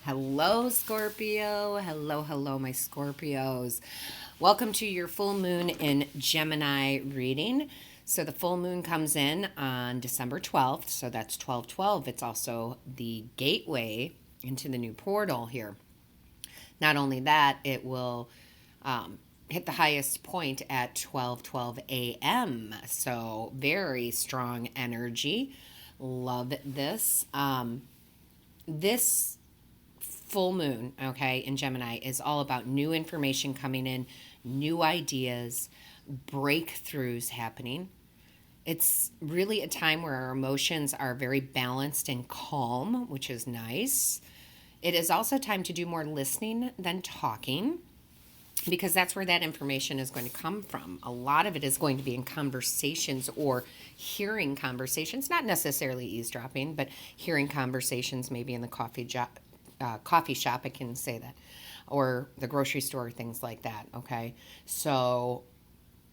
Hello, Scorpio. Hello, hello, my Scorpios. Welcome to your full moon in Gemini reading. So the full moon comes in on December 12th. So that's 12/12. It's also the gateway into the new portal here. Not only that, it will hit the highest point at 12:12 a.m. So very strong energy. Love this. This full moon, okay, in Gemini is all about new information coming in, new ideas, breakthroughs happening. It's really a time where our emotions are very balanced and calm, which is nice. It is also time to do more listening than talking because that's where that information is going to come from. A lot of it is going to be in conversations or hearing conversations, not necessarily eavesdropping, but hearing conversations maybe in the coffee shop, I can say that, or the grocery store, things like that. Okay. So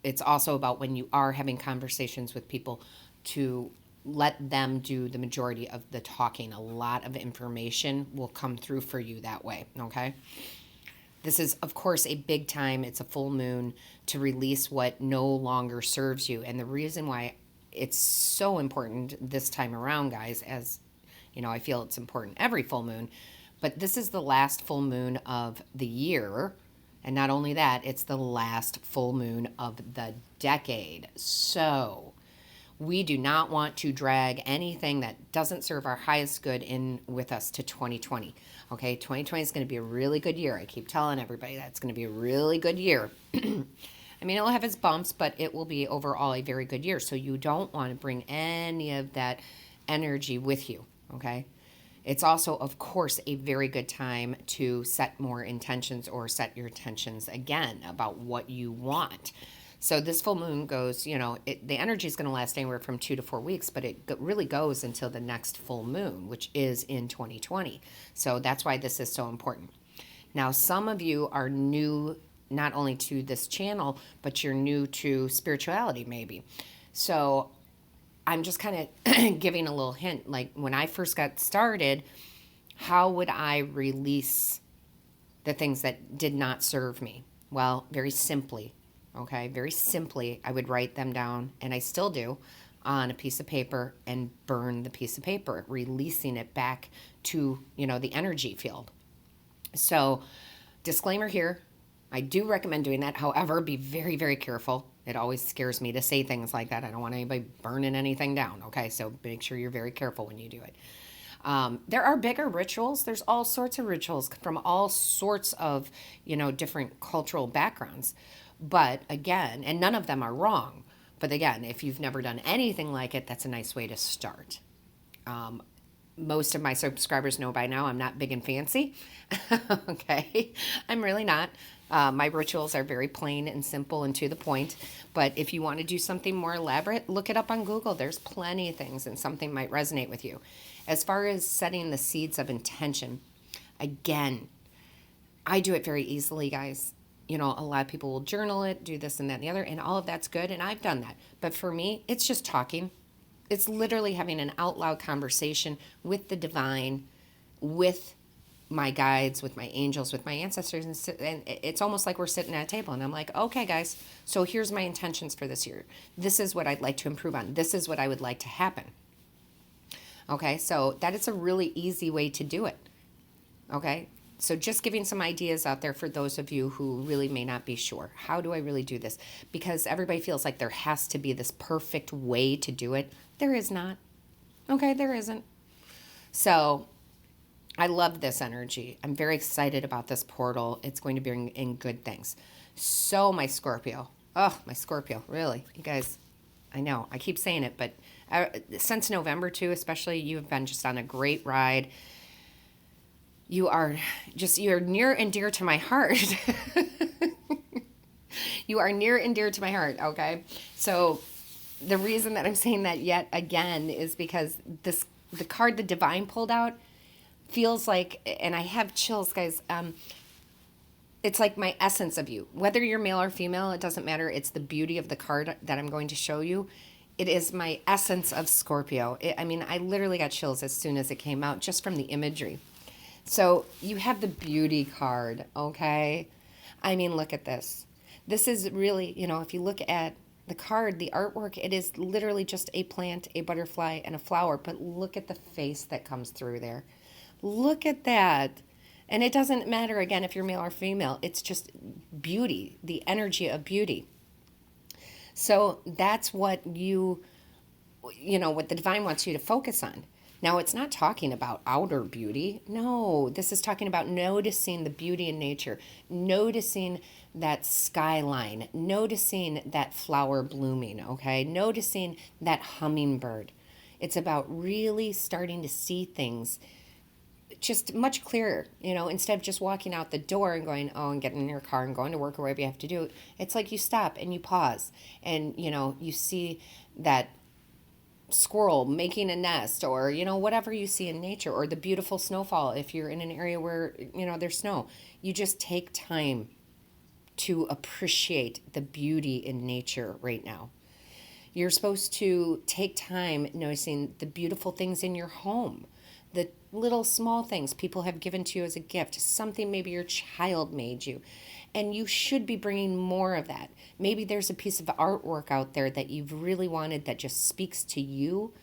it's also about when you are having conversations with people to let them do the majority of the talking. A lot of information will come through for you that way. Okay. This is, of course, a big time. It's a full moon to release what no longer serves you. And the reason why it's so important this time around, guys, as you know, I feel it's important every full moon, but this is the last full moon of the year. And not only that, it's the last full moon of the decade. So we do not want to drag anything that doesn't serve our highest good in with us to 2020. Okay, 2020 is going to be a really good year. I keep telling everybody that's going to be a really good year. I mean, it'll have its bumps, but it will be overall a very good year. So you don't want to bring any of that energy with you. Okay. It's also, of course, a very good time to set more intentions or set your intentions again about what you want. So this full moon goes, the energy is going to last anywhere from 2 to 4 weeks, but it really goes until the next full moon, which is in 2020. So that's why this is so important. Now, some of you are new not only to this channel, but you're new to spirituality maybe. So I'm just kind of giving a little hint. Like when I first got started, how would I release the things that did not serve me? Well, very simply, okay? Very simply, I would write them down, and I still do, on a piece of paper and burn the piece of paper, releasing it back to, the energy field. So, disclaimer here, I do recommend doing that. However, be very, very careful. It always scares me to say things like that. I don't want anybody burning anything down. Okay, so make sure you're very careful when you do it. There are bigger rituals. There's all sorts of rituals from all sorts of, different cultural backgrounds. But again, and none of them are wrong. But again, if you've never done anything like it, that's a nice way to start. Most of my subscribers know by now I'm not big and fancy. Okay, I'm really not. My rituals are very plain and simple and to the point. But if you want to do something more elaborate, look it up on Google. There's plenty of things and something might resonate with you. As far as setting the seeds of intention, again, I do it very easily, guys. A lot of people will journal it, do this and that and the other, and all of that's good, and I've done that. But for me, it's just talking. It's literally having an out loud conversation with the divine, with my guides, with my angels, with my ancestors. And it's almost like we're sitting at a table and I'm like, okay, guys, so here's my intentions for this year. This is what I'd like to improve on. This is what I would like to happen. Okay, so that is a really easy way to do it. Okay, so just giving some ideas out there for those of you who really may not be sure. How do I really do this? Because everybody feels like there has to be this perfect way to do it. There is not. Okay, there isn't. So I love this energy. I'm very excited about this portal. It's going to bring in good things. So my Scorpio. Oh, my Scorpio. Really? You guys, I know. I keep saying it, but since November too, especially, you've been just on a great ride. You're near and dear to my heart. You are near and dear to my heart, okay? So the reason that I'm saying that yet again is because the card the divine pulled out feels like, and I have chills, guys, it's like my essence of you. Whether you're male or female, it doesn't matter. It's the beauty of the card that I'm going to show you. It is my essence of Scorpio. I literally got chills as soon as it came out, just from the imagery. So you have the beauty card, okay? I mean, look at this. This is really, if you look at the card, the artwork, it is literally just a plant, a butterfly, and a flower. But look at the face that comes through there. Look at that. And it doesn't matter, again, if you're male or female. It's just beauty, the energy of beauty. So that's what what the divine wants you to focus on. Now, it's not talking about outer beauty. No, this is talking about noticing the beauty in nature, noticing that skyline, noticing that flower blooming, okay? Noticing that hummingbird. It's about really starting to see things just much clearer, instead of just walking out the door and going, oh, and getting in your car and going to work or whatever you have to do. It's like you stop and you pause and, you see that squirrel making a nest, or whatever you see in nature, or the beautiful snowfall if you're in an area where there's snow. You just take time to appreciate the beauty in nature right now. You're supposed to take time noticing the beautiful things in your home, the little small things people have given to you as a gift, something maybe your child made you. And you should be bringing more of that. Maybe there's a piece of artwork out there that you've really wanted that just speaks to you.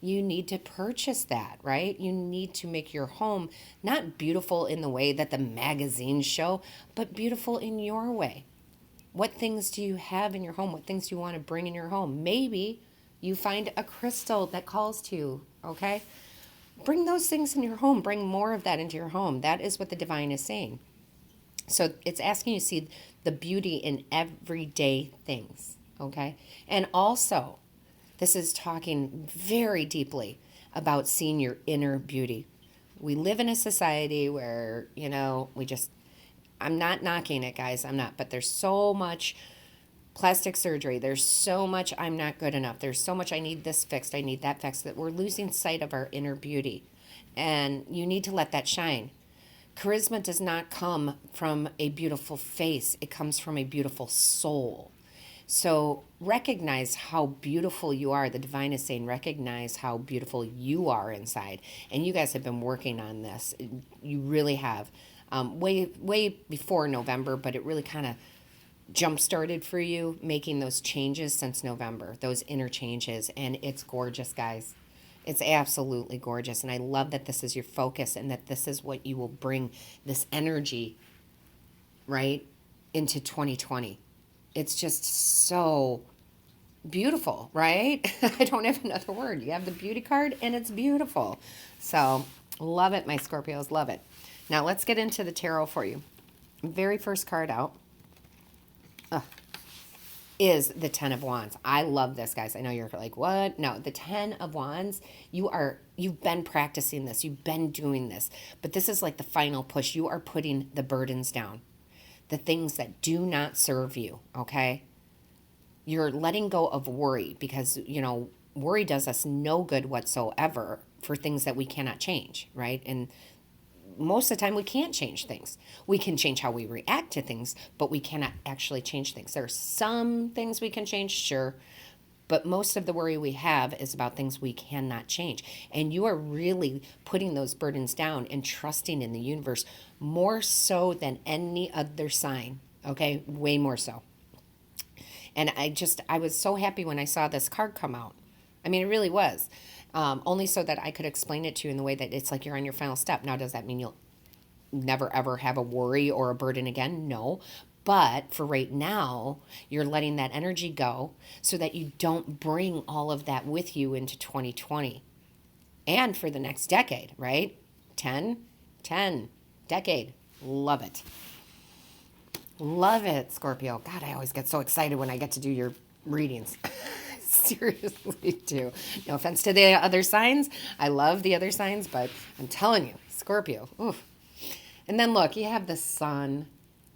You need to purchase that, right? You need to make your home not beautiful in the way that the magazines show, but beautiful in your way. What things do you have in your home? What things do you want to bring in your home? Maybe you find a crystal that calls to you, okay? Bring those things in your home. Bring more of that into your home. That is what the divine is saying. So it's asking you to see the beauty in everyday things, okay? And also, this is talking very deeply about seeing your inner beauty. We live in a society where, I'm not knocking it, guys, I'm not, but there's so much plastic surgery. There's so much I'm not good enough. There's so much I need this fixed, I need that fixed, that we're losing sight of our inner beauty. And you need to let that shine. Charisma does not come from a beautiful face. It comes from a beautiful soul. So recognize how beautiful you are. The divine is saying recognize how beautiful you are inside. And you guys have been working on this. You really have. Way before November, but it really kind of jump-started for you making those changes since November, those inner changes. And it's gorgeous, guys. It's absolutely gorgeous. And I love that this is your focus and that this is what you will bring, this energy, right, into 2020. It's just so beautiful, right? I don't have another word. You have the beauty card and it's beautiful. So love it, my Scorpios. Love it. Now let's get into the tarot for you. Very first card out is the Ten of Wands. I love this, guys. I know you're like, what? No, the Ten of Wands, you've been practicing this. You've been doing this. But this is like the final push. You are putting the burdens down. The things that do not serve you, okay? You're letting go of worry because, worry does us no good whatsoever for things that we cannot change, right? And most of the time we can't change things. We can change how we react to things, but we cannot actually change things. There are some things we can change, sure, but most of the worry we have is about things we cannot change. And you are really putting those burdens down and trusting in the universe more so than any other sign, okay? Way more so. And I was so happy when I saw this card come out. I mean, it really was. Only so that I could explain it to you in the way that it's like you're on your final step. Now, does that mean you'll never, ever have a worry or a burden again? No. But for right now, you're letting that energy go so that you don't bring all of that with you into 2020 and for the next decade, right? 10, decade. Love it. Love it, Scorpio. God, I always get so excited when I get to do your readings. Seriously do. No offense to the other signs. I love the other signs, but I'm telling you, Scorpio. Oof. And then look, you have the Sun.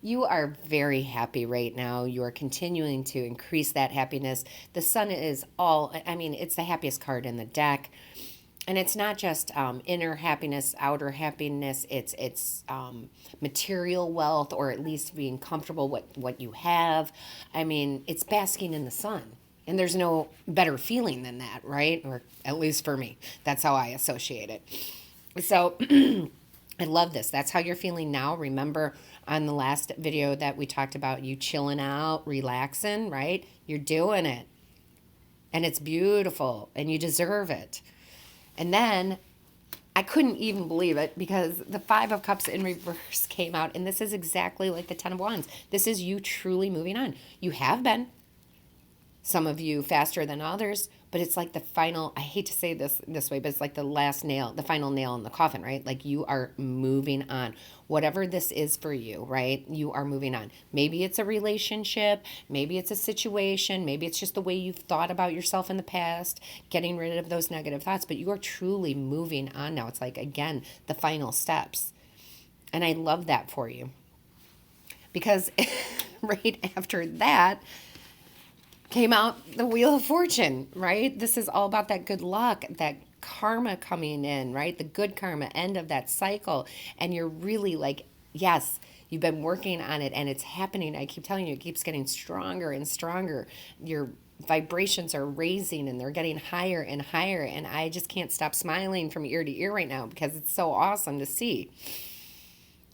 You are very happy right now. You are continuing to increase that happiness. The Sun is it's the happiest card in the deck. And it's not just inner happiness, outer happiness. It's material wealth, or at least being comfortable with what you have. I mean, it's basking in the sun. And there's no better feeling than that, right? Or at least for me. That's how I associate it. So I love this. That's how you're feeling now. Remember on the last video that we talked about you chilling out, relaxing, right? You're doing it. And it's beautiful and you deserve it. And then I couldn't even believe it because the Five of Cups in reverse came out. And this is exactly like the Ten of Wands. This is you truly moving on. You have been. Some of you faster than others, but it's like the final, I hate to say this way, but it's like the last nail, the final nail in the coffin, right? Like you are moving on. Whatever this is for you, right? You are moving on. Maybe it's a relationship, maybe it's a situation, maybe it's just the way you've thought about yourself in the past, getting rid of those negative thoughts, but you are truly moving on now. It's like, again, the final steps. And I love that for you because right after that, came out the Wheel of Fortune, right? This is all about that good luck, that karma coming in, right? The good karma, end of that cycle. And you're really like, yes, you've been working on it and it's happening. I keep telling you, it keeps getting stronger and stronger. Your vibrations are raising and they're getting higher and higher. And I just can't stop smiling from ear to ear right now because it's so awesome to see.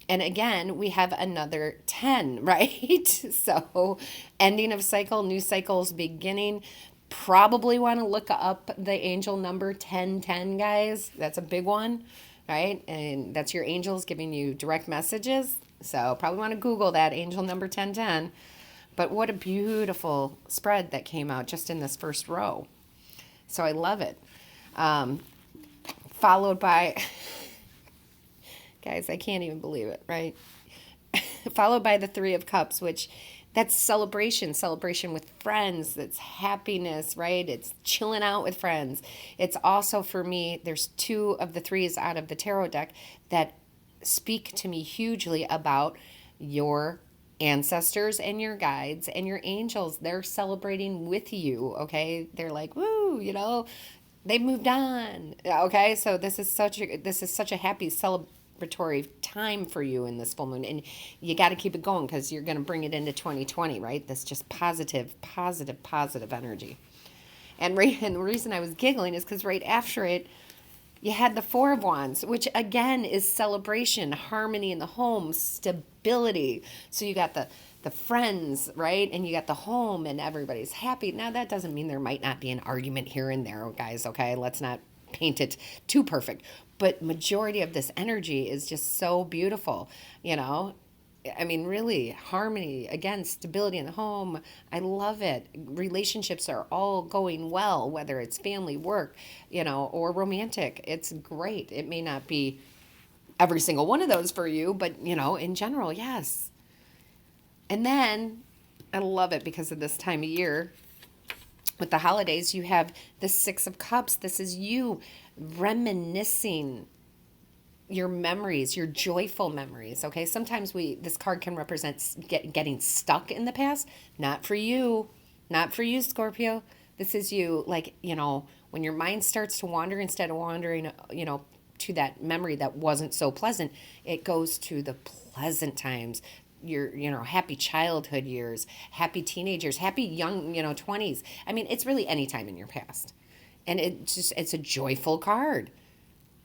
And again, we have another 10, right? So ending of cycle, new cycles beginning. Probably want to look up the angel number 1010, guys. That's a big one, right? And that's your angels giving you direct messages. So probably want to Google that, angel number 1010. But what a beautiful spread that came out just in this first row. So I love it. Followed by... Guys, I can't even believe it, right? Followed by the Three of Cups, which that's celebration with friends. That's happiness, right? It's chilling out with friends. It's also for me, there's two of the threes out of the tarot deck that speak to me hugely about your ancestors and your guides and your angels. They're celebrating with you, okay? They're like, woo, they've moved on. Okay? So this is such a happy celebratory time for you in this full moon, and you got to keep it going because you're going to bring it into 2020, right? This just positive energy. And the reason I was giggling is because right after it, you had the Four of Wands, which again is celebration, harmony in the home, stability. So you got the friends, right? And you got the home and everybody's happy. Now that doesn't mean there might not be an argument here and there, guys, okay? Let's not paint it too perfect. But majority of this energy is just so beautiful, I mean, really, harmony, again, stability in the home. I love it. Relationships are all going well, whether it's family, work, or romantic. It's great. It may not be every single one of those for you, but, in general, yes. And then I love it because of this time of year. With the holidays, you have the Six of Cups. This is you reminiscing your memories, your joyful memories, okay? Sometimes this card can represent getting stuck in the past. Not for you, Scorpio. This is you, like, when your mind starts to wander, instead of wandering, to that memory that wasn't so pleasant, it goes to the pleasant times, your happy childhood years, happy teenagers, happy young, 20s. I mean, it's really any time in your past. And it's a joyful card.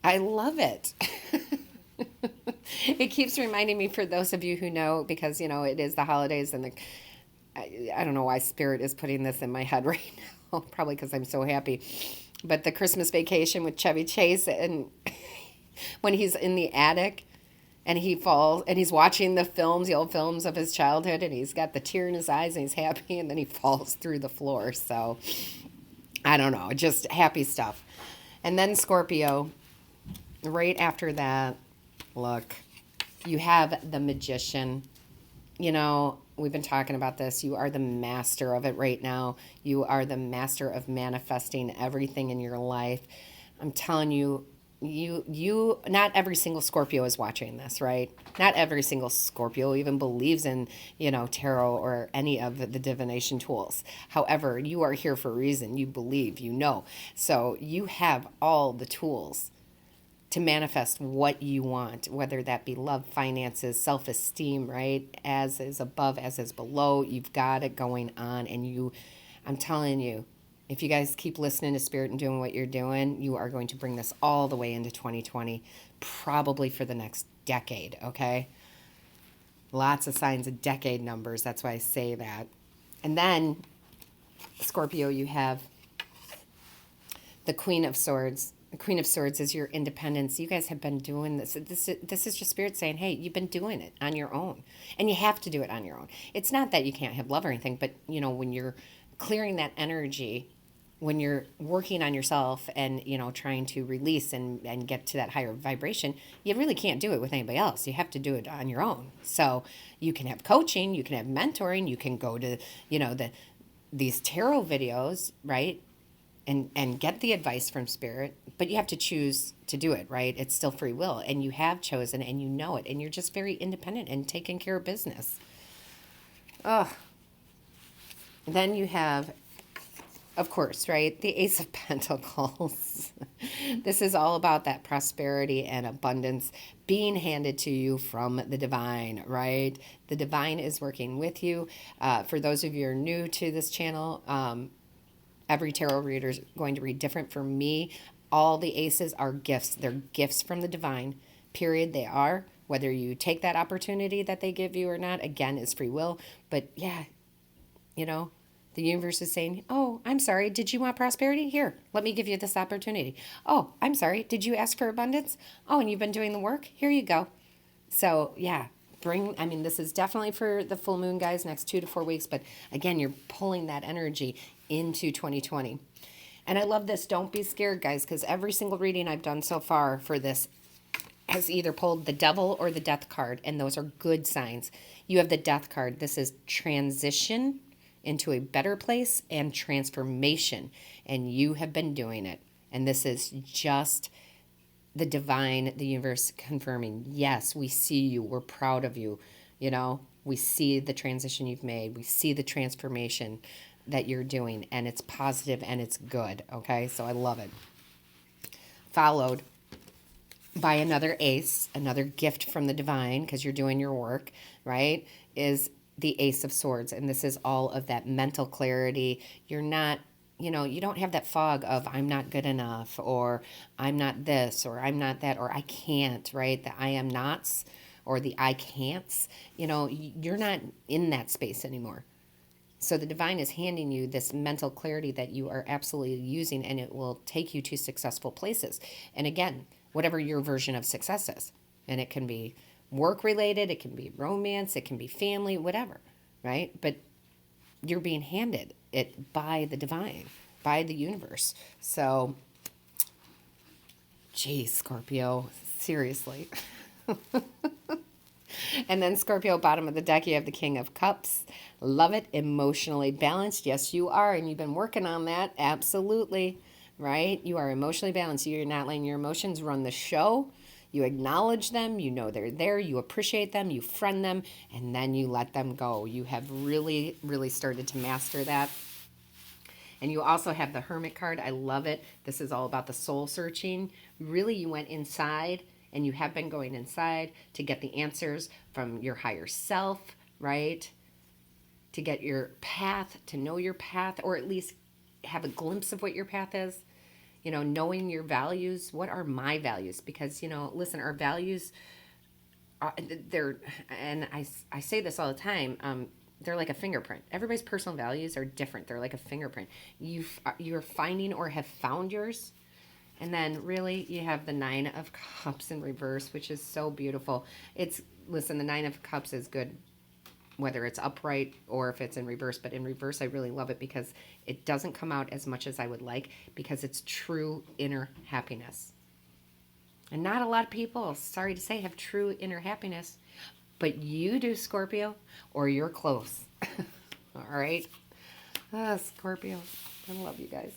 I love it. It keeps reminding me, for those of you who know, because, it is the holidays and I don't know why Spirit is putting this in my head right now, probably because I'm so happy. But the Christmas Vacation with Chevy Chase, and when he's in the attic and he falls and he's watching the old films of his childhood, and he's got the tear in his eyes and he's happy, and then he falls through the floor. So I don't know, just happy stuff. And then Scorpio, right after that, look, you have the Magician. We've been talking about this. You are the master of it right now. You are the master of manifesting everything in your life. I'm telling you, not every single Scorpio is watching this, right? Not every single Scorpio even believes in, tarot or any of the divination tools. However, you are here for a reason. You believe, So you have all the tools to manifest what you want, whether that be love, finances, self-esteem, right? As is above, as is below. You've got it going on. And I'm telling you, if you guys keep listening to Spirit and doing what you're doing, you are going to bring this all the way into 2020. probably for the next decade, okay? Lots of signs of decade numbers. That's why I say that. And then, Scorpio, you have the Queen of Swords. The Queen of Swords is your independence. You guys have been doing this. This is just Spirit saying, hey, you've been doing it on your own. And you have to do it on your own. It's not that you can't have love or anything, but, you know, when you're clearing that energy, when you're working on yourself and, you know, trying to release and get to that higher vibration, you really can't do it with anybody else. You have to do it on your own. So you can have coaching, you can have mentoring, you can go to, you know, these tarot videos, right? And get the advice from Spirit, but you have to choose to do it, right? It's still free will, and you have chosen, and you know it, and you're just very independent and taking care of business. Oh, then you have, of course, right, the Ace of Pentacles. This is all about that prosperity and abundance being handed to you from the divine, right? The divine is working with you. For those of you who are new to this channel, every tarot reader is going to read different. For me, all the aces are gifts. They're gifts from the divine, period. They are. Whether you take that opportunity that they give you or not, again, is free will. But yeah, you know, the universe is saying, oh, I'm sorry, did you want prosperity? Here, let me give you this opportunity. Oh, I'm sorry, did you ask for abundance? Oh, and you've been doing the work? Here you go. So yeah, this is definitely for the full moon, guys, next 2 to 4 weeks. But again, you're pulling that energy into 2020. And I love this. Don't be scared, guys, because every single reading I've done so far for this has either pulled the Devil or the Death card, and those are good signs. You have the Death card. This is transition into a better place and transformation, and you have been doing it. And this is just the divine, the universe confirming, yes, we see you, we're proud of you, you know, we see the transition you've made, we see the transformation that you're doing, and it's positive and it's good, okay? So I love it. Followed by another ace, another gift from the divine, because you're doing your work, right, is the Ace of Swords. And this is all of that mental clarity. You're not, you know, you don't have that fog of I'm not good enough, or I'm not this, or I'm not that, or I can't, right? The I am nots or the I can'ts, you know, you're not in that space anymore. So the divine is handing you this mental clarity that you are absolutely using, and it will take you to successful places. And again, whatever your version of success is. And it can be work related, it can be romance, it can be family, whatever, right? But you're being handed it by the divine, by the universe. So, geez, Scorpio, seriously. And then Scorpio, bottom of the deck, you have the King of Cups. Love it. Emotionally balanced. Yes, you are. And you've been working on that. Absolutely. Right? You are emotionally balanced. You're not letting your emotions run the show. You acknowledge them. You know they're there. You appreciate them. You friend them. And then you let them go. You have really, really started to master that. And you also have the Hermit card. I love it. This is all about the soul searching. Really, you went inside, and you have been going inside to get the answers from your higher self, right? To get your path, to know your path, or at least have a glimpse of what your path is. You know, knowing your values. What are my values? Because, you know, listen, our values, and I say this all the time, they're like a fingerprint. Everybody's personal values are different. They're like a fingerprint. You're finding or have found yours. And then really you have the Nine of Cups in reverse, which is so beautiful. Listen, the Nine of Cups is good whether it's upright or if it's in reverse. But in reverse, I really love it because it doesn't come out as much as I would like, because it's true inner happiness. And not a lot of people, sorry to say, have true inner happiness. But you do, Scorpio, or you're close. All right? Scorpio, I love you guys.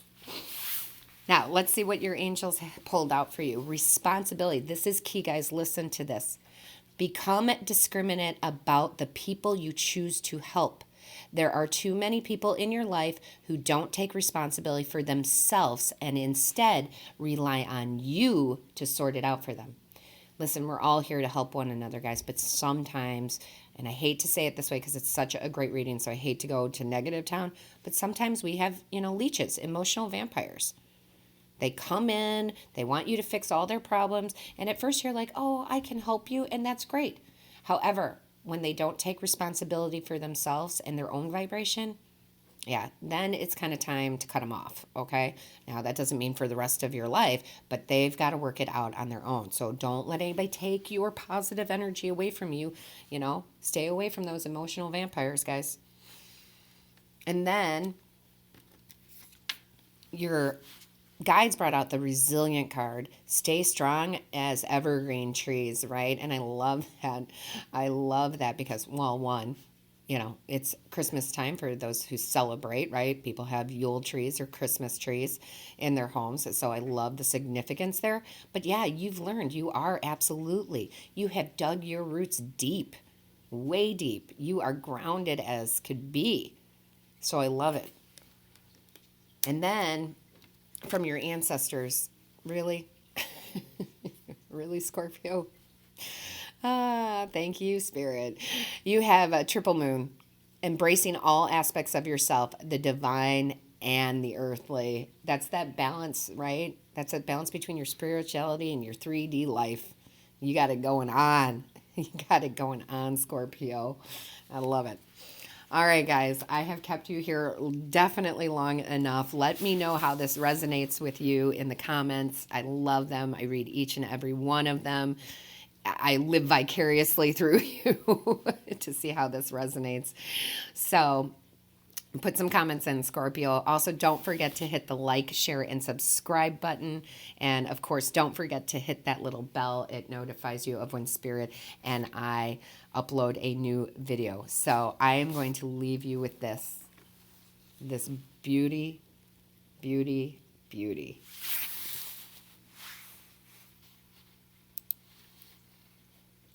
Now, let's see what your angels pulled out for you. Responsibility. This is key, guys. Listen to this. Become discriminate about the people you choose to help. There are too many people in your life who don't take responsibility for themselves and instead rely on you to sort it out for them. Listen, we're all here to help one another, guys, but sometimes, and I hate to say it this way because it's such a great reading, so I hate to go to negative town, but sometimes we have, leeches, emotional vampires. They come in, they want you to fix all their problems. And at first you're like, oh, I can help you. And that's great. However, when they don't take responsibility for themselves and their own vibration, yeah, then it's kind of time to cut them off, okay? Now, that doesn't mean for the rest of your life, but they've got to work it out on their own. So don't let anybody take your positive energy away from you. You know, stay away from those emotional vampires, guys. And then your guides brought out the resilient card. Stay strong as evergreen trees, right? And I love that. I love that because, well, one, you know, it's Christmas time for those who celebrate, right? People have Yule trees or Christmas trees in their homes. So I love the significance there. But yeah, you've learned, you are absolutely, you have dug your roots deep, way deep. You are grounded as could be. So I love it. And then from your ancestors, really? Really, Scorpio? Ah, thank you, Spirit. You have a triple moon, embracing all aspects of yourself, the divine and the earthly. That's that balance, right? That's that balance between your spirituality and your 3D life. You got it going on. You got it going on, Scorpio. I love it. All right, guys, I have kept you here definitely long enough. Let me know how this resonates with you in the comments. I love them. I read each and every one of them. I live vicariously through you to see how this resonates. So put some comments in, Scorpio. Also, don't forget to hit the like, share, and subscribe button. And of course, don't forget to hit that little bell. It notifies you of when Spirit and I upload a new video. So I am going to leave you with this beauty, beauty, beauty.